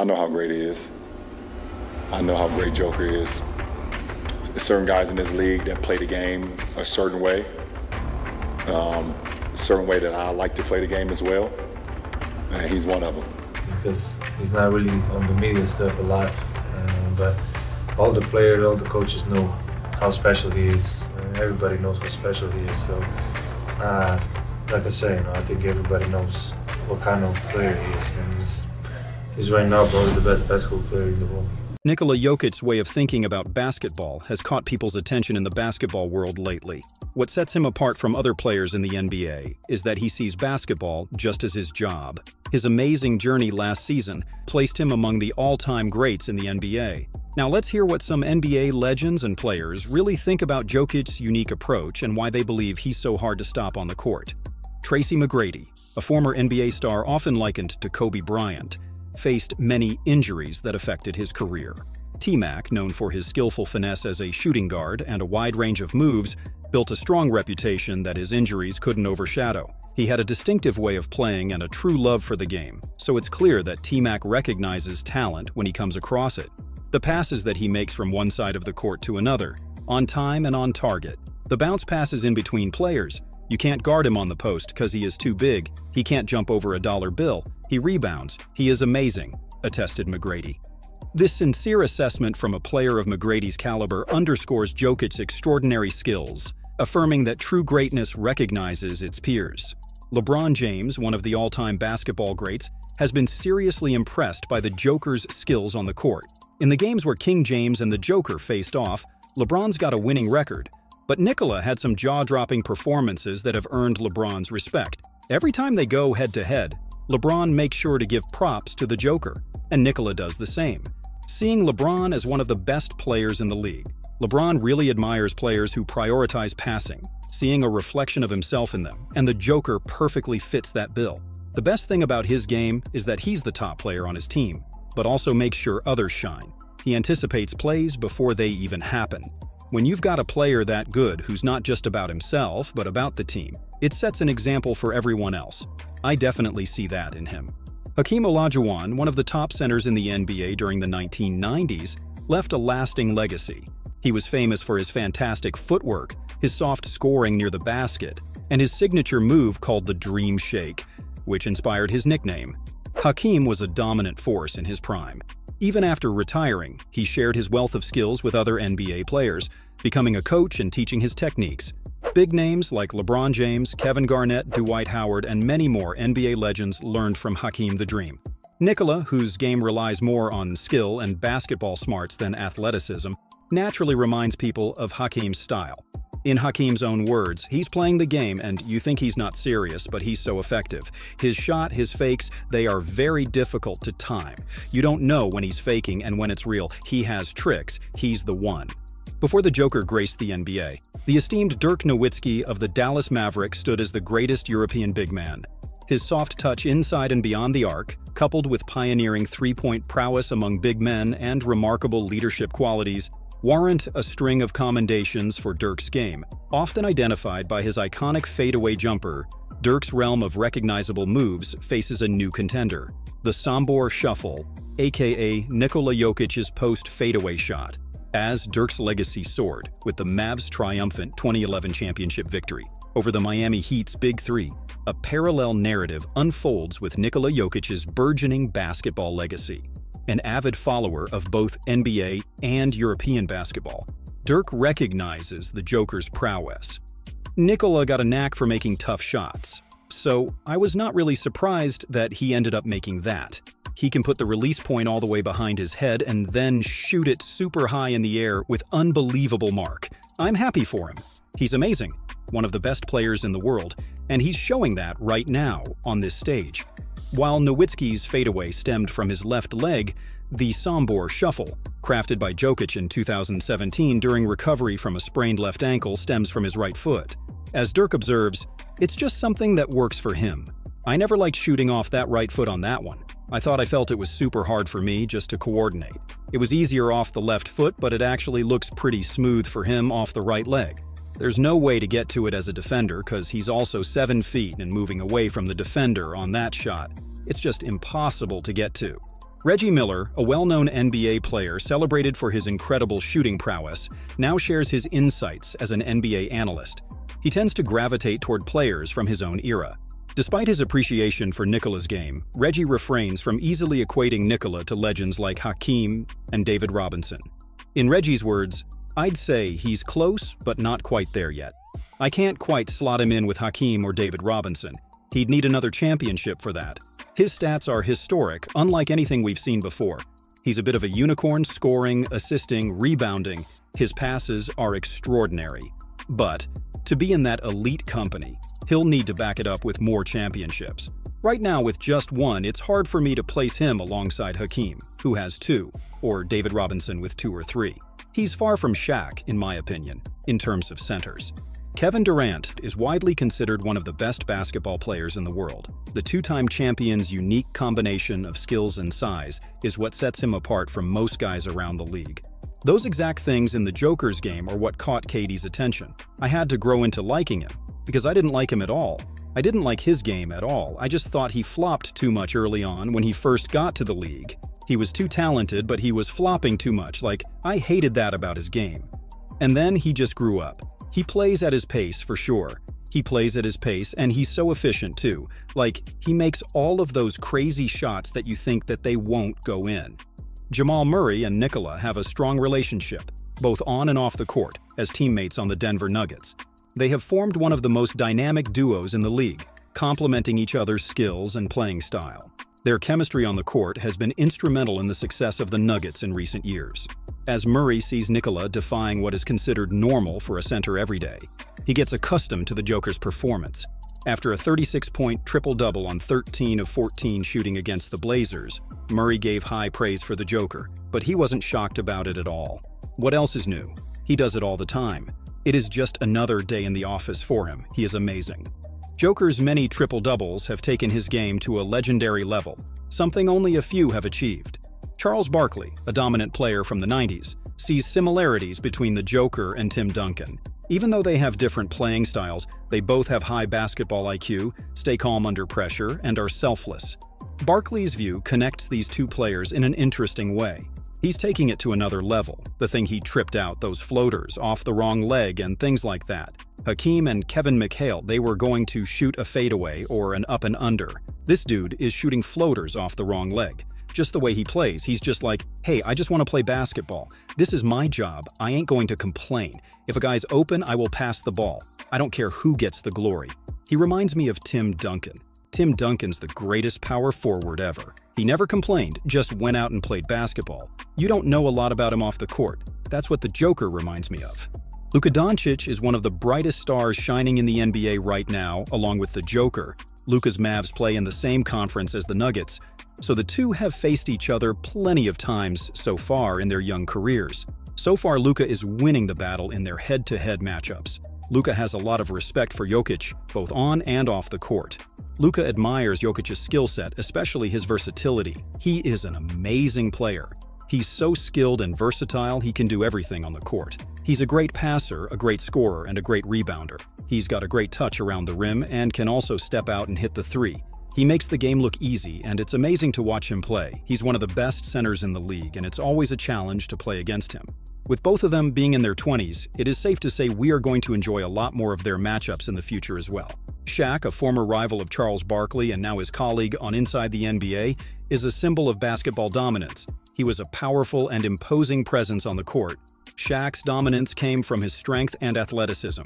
I know how great he is. I know how great Joker is. There's certain guys in this league that play the game a certain way that I like to play the game as well, and he's one of them. Because he's not really on the media stuff a lot, but all the players, all the coaches know how special he is. Everybody knows how special he is. So, like I say, I think everybody knows what kind of player he is. And he's right now probably the best basketball player in the world. Nikola Jokic's way of thinking about basketball has caught people's attention in the basketball world lately. What sets him apart from other players in the NBA is that he sees basketball just as his job. His amazing journey last season placed him among the all-time greats in the NBA. Now let's hear what some NBA legends and players really think about Jokic's unique approach and why they believe he's so hard to stop on the court. Tracy McGrady, a former NBA star often likened to Kobe Bryant, faced many injuries that affected his career. T-Mac, known for his skillful finesse as a shooting guard and a wide range of moves, built a strong reputation that his injuries couldn't overshadow. He had a distinctive way of playing and a true love for the game, so it's clear that T-Mac recognizes talent when he comes across it. The passes that he makes from one side of the court to another, on time and on target. The bounce passes in between players. You can't guard him on the post because he is too big. He can't jump over a dollar bill. He rebounds. He is amazing, attested McGrady. This sincere assessment from a player of McGrady's caliber underscores Jokic's extraordinary skills, affirming that true greatness recognizes its peers. LeBron James, one of the all-time basketball greats, has been seriously impressed by the Joker's skills on the court. In the games where King James and the Joker faced off, LeBron's got a winning record. But Nikola had some jaw-dropping performances that have earned LeBron's respect. Every time they go head-to-head, LeBron makes sure to give props to the Joker, and Nikola does the same. Seeing LeBron as one of the best players in the league, LeBron really admires players who prioritize passing, seeing a reflection of himself in them, and the Joker perfectly fits that bill. The best thing about his game is that he's the top player on his team, but also makes sure others shine. He anticipates plays before they even happen. When you've got a player that good who's not just about himself, but about the team, it sets an example for everyone else. I definitely see that in him. Hakeem Olajuwon, one of the top centers in the NBA during the 1990s, left a lasting legacy. He was famous for his fantastic footwork, his soft scoring near the basket, and his signature move called the Dream Shake, which inspired his nickname. Hakeem was a dominant force in his prime. Even after retiring, he shared his wealth of skills with other NBA players, becoming a coach and teaching his techniques. Big names like LeBron James, Kevin Garnett, Dwight Howard, and many more NBA legends learned from Hakeem the Dream. Nikola, whose game relies more on skill and basketball smarts than athleticism, naturally reminds people of Hakeem's style. In Hakeem's own words, he's playing the game and you think he's not serious, but he's so effective. His shot, his fakes, they are very difficult to time. You don't know when he's faking and when it's real. He has tricks. He's the one. Before the Joker graced the NBA, the esteemed Dirk Nowitzki of the Dallas Mavericks stood as the greatest European big man. His soft touch inside and beyond the arc, coupled with pioneering three-point prowess among big men and remarkable leadership qualities, warrant a string of commendations for Dirk's game. Often identified by his iconic fadeaway jumper, Dirk's realm of recognizable moves faces a new contender, the Sombor Shuffle, aka Nikola Jokic's post-fadeaway shot, as Dirk's legacy soared with the Mavs' triumphant 2011 championship victory over the Miami Heat's Big Three. A parallel narrative unfolds with Nikola Jokic's burgeoning basketball legacy. An avid follower of both NBA and European basketball, Dirk recognizes the Joker's prowess. Nikola got a knack for making tough shots, so I was not really surprised that he ended up making that. He can put the release point all the way behind his head and then shoot it super high in the air with unbelievable mark. I'm happy for him. He's amazing, one of the best players in the world, and he's showing that right now on this stage. While Nowitzki's fadeaway stemmed from his left leg, the Sombor Shuffle, crafted by Jokic in 2017 during recovery from a sprained left ankle, stems from his right foot. As Dirk observes, it's just something that works for him. I never liked shooting off that right foot on that one. I thought I felt it was super hard for me just to coordinate. It was easier off the left foot, but it actually looks pretty smooth for him off the right leg. There's no way to get to it as a defender because he's also 7 feet and moving away from the defender on that shot. It's just impossible to get to. Reggie Miller, a well-known NBA player celebrated for his incredible shooting prowess, now shares his insights as an NBA analyst. He tends to gravitate toward players from his own era. Despite his appreciation for Nikola's game, Reggie refrains from easily equating Nikola to legends like Hakeem and David Robinson. In Reggie's words, "I'd say he's close, but not quite there yet. I can't quite slot him in with Hakeem or David Robinson. He'd need another championship for that. His stats are historic, unlike anything we've seen before. He's a bit of a unicorn, scoring, assisting, rebounding. His passes are extraordinary. But to be in that elite company, he'll need to back it up with more championships. Right now, with just one, it's hard for me to place him alongside Hakeem, who has 2, or David Robinson with 2 or 3. He's far from Shaq, in my opinion, in terms of centers." Kevin Durant is widely considered one of the best basketball players in the world. The 2-time champion's unique combination of skills and size is what sets him apart from most guys around the league. Those exact things in the Joker's game are what caught KD's attention. I had to grow into liking him, because I didn't like him at all. I didn't like his game at all. I just thought he flopped too much early on when he first got to the league. He was too talented, but he was flopping too much. I hated that about his game. And then he just grew up. He plays at his pace, for sure. He plays at his pace, and he's so efficient, too. He makes all of those crazy shots that you think that they won't go in. Jamal Murray and Nikola have a strong relationship, both on and off the court, as teammates on the Denver Nuggets. They have formed one of the most dynamic duos in the league, complementing each other's skills and playing style. Their chemistry on the court has been instrumental in the success of the Nuggets in recent years. As Murray sees Nikola defying what is considered normal for a center every day, he gets accustomed to the Joker's performance. After a 36-point triple-double on 13 of 14 shooting against the Blazers, Murray gave high praise for the Joker, but he wasn't shocked about it at all. What else is new? He does it all the time. It is just another day in the office for him. He is amazing. Joker's many triple-doubles have taken his game to a legendary level, something only a few have achieved. Charles Barkley, a dominant player from the 90s, sees similarities between the Joker and Tim Duncan. Even though they have different playing styles, they both have high basketball IQ, stay calm under pressure, and are selfless. Barkley's view connects these two players in an interesting way. He's taking it to another level, the thing he tripped out, those floaters, off the wrong leg and things like that. Hakeem and Kevin McHale, they were going to shoot a fadeaway or an up and under. This dude is shooting floaters off the wrong leg. Just the way he plays, he's just like, hey, I just want to play basketball. This is my job. I ain't going to complain. If a guy's open, I will pass the ball. I don't care who gets the glory. He reminds me of Tim Duncan. Tim Duncan's the greatest power forward ever. He never complained, just went out and played basketball. You don't know a lot about him off the court. That's what the Joker reminds me of. Luka Doncic is one of the brightest stars shining in the NBA right now, along with the Joker. Luka's Mavs play in the same conference as the Nuggets, so the two have faced each other plenty of times so far in their young careers. So far, Luka is winning the battle in their head-to-head matchups. Luka has a lot of respect for Jokic, both on and off the court. Luka admires Jokic's skill set, especially his versatility. He is an amazing player. He's so skilled and versatile, he can do everything on the court. He's a great passer, a great scorer, and a great rebounder. He's got a great touch around the rim and can also step out and hit the three. He makes the game look easy, and it's amazing to watch him play. He's one of the best centers in the league, and it's always a challenge to play against him. With both of them being in their 20s, it is safe to say we are going to enjoy a lot more of their matchups in the future as well. Shaq, a former rival of Charles Barkley and now his colleague on Inside the NBA, is a symbol of basketball dominance. He was a powerful and imposing presence on the court. Shaq's dominance came from his strength and athleticism,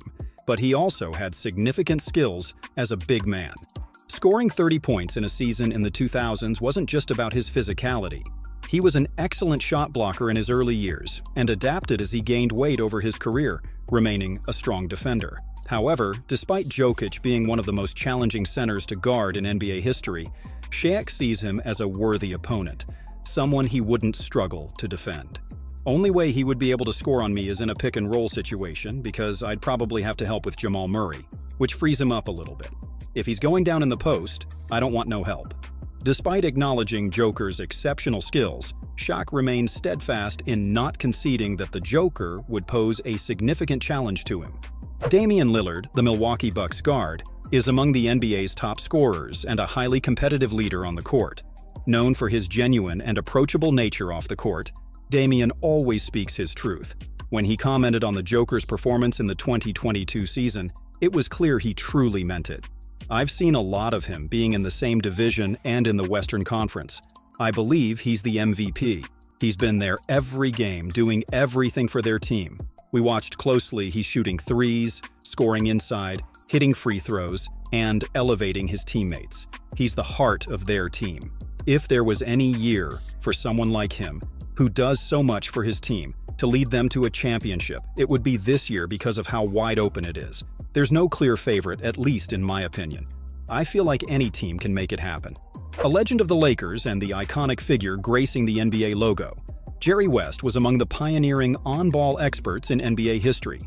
but he also had significant skills as a big man. Scoring 30 points in a season in the 2000s wasn't just about his physicality. He was an excellent shot blocker in his early years and adapted as he gained weight over his career, remaining a strong defender. However, despite Jokic being one of the most challenging centers to guard in NBA history, Shaq sees him as a worthy opponent, someone he wouldn't struggle to defend. Only way he would be able to score on me is in a pick-and-roll situation because I'd probably have to help with Jamal Murray, which frees him up a little bit. If he's going down in the post, I don't want no help. Despite acknowledging Joker's exceptional skills, Shaq remains steadfast in not conceding that the Joker would pose a significant challenge to him. Damian Lillard, the Milwaukee Bucks guard, is among the NBA's top scorers and a highly competitive leader on the court. Known for his genuine and approachable nature off the court, Damian always speaks his truth. When he commented on the Joker's performance in the 2022 season, it was clear he truly meant it. "I've seen a lot of him being in the same division and in the Western Conference. I believe he's the MVP. He's been there every game, doing everything for their team. We watched closely. He's shooting threes, scoring inside, hitting free throws, and elevating his teammates. He's the heart of their team. If there was any year for someone like him, who does so much for his team, to lead them to a championship, it would be this year because of how wide open it is. There's no clear favorite, at least in my opinion. I feel like any team can make it happen." A legend of the Lakers and the iconic figure gracing the NBA logo, Jerry West was among the pioneering on-ball experts in NBA history.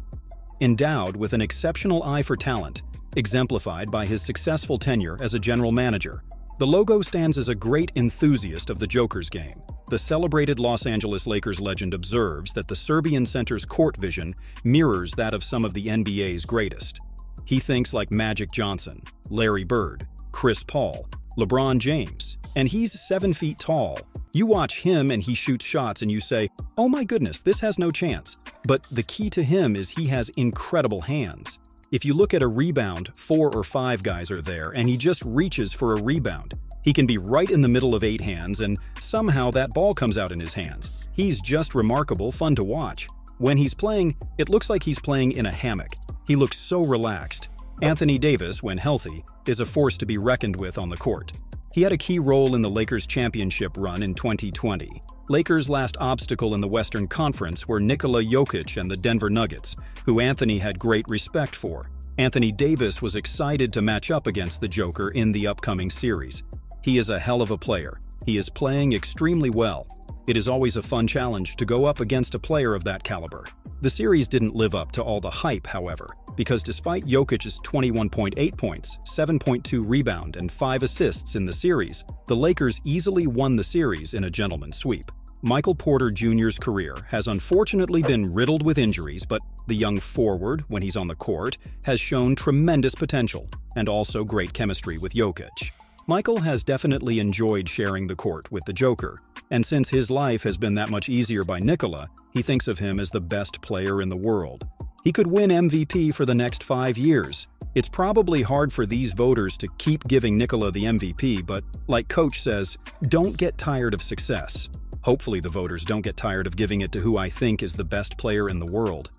Endowed with an exceptional eye for talent, exemplified by his successful tenure as a general manager, the logo stands as a great enthusiast of the Joker's game. The celebrated Los Angeles Lakers legend observes that the Serbian center's court vision mirrors that of some of the NBA's greatest. He thinks like Magic Johnson, Larry Bird, Chris Paul, LeBron James, and he's 7 feet tall. You watch him and he shoots shots and you say, "Oh my goodness, this has no chance." But the key to him is he has incredible hands. If you look at a rebound, 4 or 5 guys are there and he just reaches for a rebound. He can be right in the middle of 8 hands and somehow that ball comes out in his hands. He's just remarkable, fun to watch. When he's playing, it looks like he's playing in a hammock. He looks so relaxed. Anthony Davis, when healthy, is a force to be reckoned with on the court. He had a key role in the Lakers' championship run in 2020. Lakers' last obstacle in the Western Conference were Nikola Jokic and the Denver Nuggets, who Anthony had great respect for. Anthony Davis was excited to match up against the Joker in the upcoming series. He is a hell of a player. He is playing extremely well. It is always a fun challenge to go up against a player of that caliber. The series didn't live up to all the hype, however, because despite Jokic's 21.8 points, 7.2 rebound, and 5 assists in the series, the Lakers easily won the series in a gentleman's sweep. Michael Porter Jr.'s career has unfortunately been riddled with injuries, but the young forward, when he's on the court, has shown tremendous potential and also great chemistry with Jokic. Michael has definitely enjoyed sharing the court with the Joker, and since his life has been that much easier by Nikola, he thinks of him as the best player in the world. He could win MVP for the next 5 years. It's probably hard for these voters to keep giving Nikola the MVP, but like Coach says, don't get tired of success. Hopefully the voters don't get tired of giving it to who I think is the best player in the world.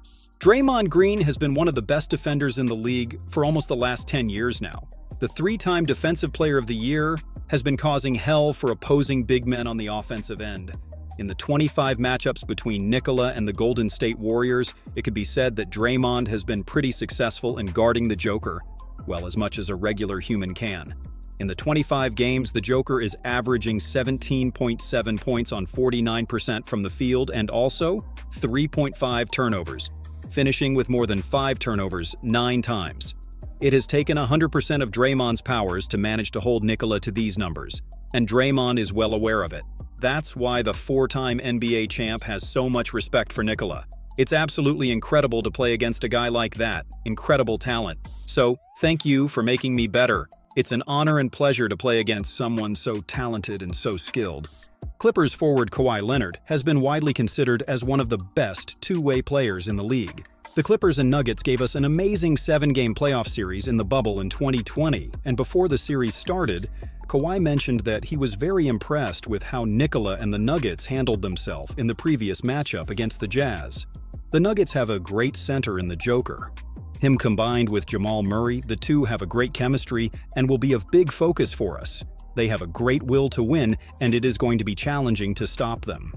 Draymond Green has been one of the best defenders in the league for almost the last 10 years now. The 3-time Defensive Player of the Year has been causing hell for opposing big men on the offensive end. In the 25 matchups between Nikola and the Golden State Warriors, it could be said that Draymond has been pretty successful in guarding the Joker, well, as much as a regular human can. In the 25 games, the Joker is averaging 17.7 points on 49% from the field and also 3.5 turnovers, finishing with more than 5 turnovers 9 times. It has taken 100% of Draymond's powers to manage to hold Nikola to these numbers, and Draymond is well aware of it. That's why the 4-time NBA champ has so much respect for Nikola. It's absolutely incredible to play against a guy like that. Incredible talent. So, thank you for making me better. It's an honor and pleasure to play against someone so talented and so skilled. Clippers forward Kawhi Leonard has been widely considered as one of the best two-way players in the league. The Clippers and Nuggets gave us an amazing 7-game playoff series in the bubble in 2020, and before the series started, Kawhi mentioned that he was very impressed with how Nikola and the Nuggets handled themselves in the previous matchup against the Jazz. The Nuggets have a great center in the Joker. Him combined with Jamal Murray, the two have a great chemistry and will be of big focus for us. They have a great will to win, and it is going to be challenging to stop them.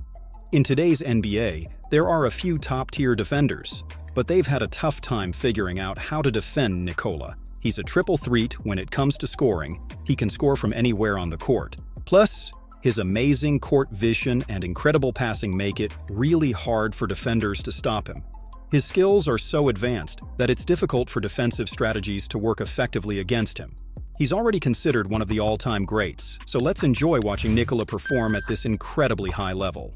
In today's NBA, there are a few top-tier defenders, but they've had a tough time figuring out how to defend Nikola. He's a triple threat when it comes to scoring. He can score from anywhere on the court. Plus, his amazing court vision and incredible passing make it really hard for defenders to stop him. His skills are so advanced that it's difficult for defensive strategies to work effectively against him. He's already considered one of the all-time greats, so let's enjoy watching Nikola perform at this incredibly high level.